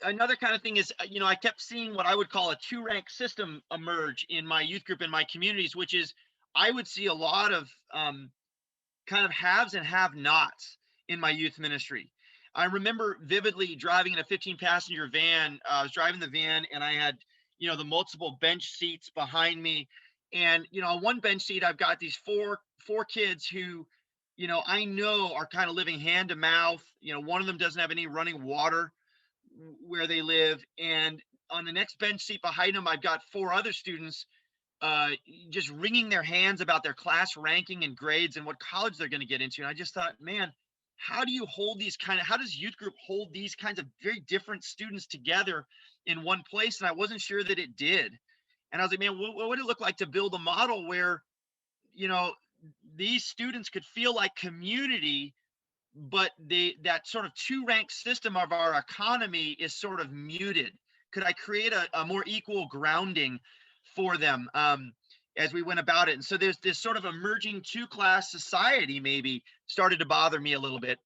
Another kind of thing is, I kept seeing what I would call a two-rank system emerge in my youth group in my communities, which is I would see a lot of kind of haves and have-nots in my youth ministry. I remember vividly driving in a 15-passenger van. I was driving the van, and I had, the multiple bench seats behind me. And on one bench seat, I've got these four kids who, I know are kind of living hand to mouth. One of them doesn't have any running water where they live, and on the next bench seat behind them, I've got four other students uh, just wringing their hands about their class ranking and grades and what college they're going to get into. And I just thought, man, how does youth group hold these kinds of very different students together in one place? And I wasn't sure that it did. And I was like, man, what would it look like to build a model where, you know, these students could feel like community, but that sort of two rank system of our economy is sort of muted? Could I create a more equal grounding for them as we went about it? And so there's this sort of emerging two class society maybe started to bother me a little bit.